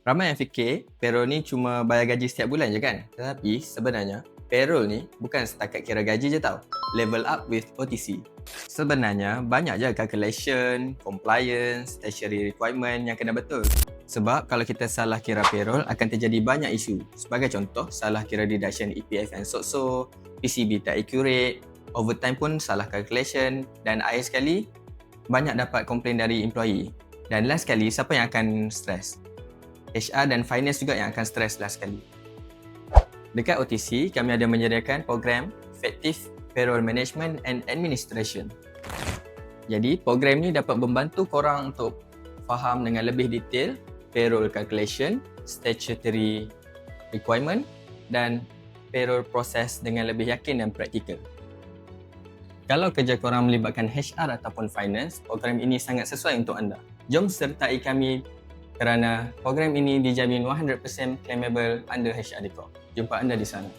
Ramai yang fikir payroll ni cuma bayar gaji setiap bulan je kan? Tetapi sebenarnya payroll ni bukan setakat kira gaji je tau. Level up with OTC. Sebenarnya banyak je calculation, compliance, statutory requirement yang kena betul. Sebab kalau kita salah kira payroll akan terjadi banyak isu. Sebagai contoh, salah kira deduction EPF and SOTSO, PCB tak accurate, overtime pun salah calculation dan akhir sekali banyak dapat komplain dari employee. Dan last sekali, siapa yang akan stress? HR dan finance juga yang akan stres last sekali. Dekat OTC, kami ada menyediakan program Effective Payroll Management and Administration. Jadi, program ni dapat membantu korang untuk faham dengan lebih detail payroll calculation, statutory requirement dan payroll process dengan lebih yakin dan praktikal. Kalau kerja korang melibatkan HR ataupun finance, program ini sangat sesuai untuk anda. Jom sertai kami kerana program ini dijamin 100% claimable under HRD Corp. Jumpa anda di sana.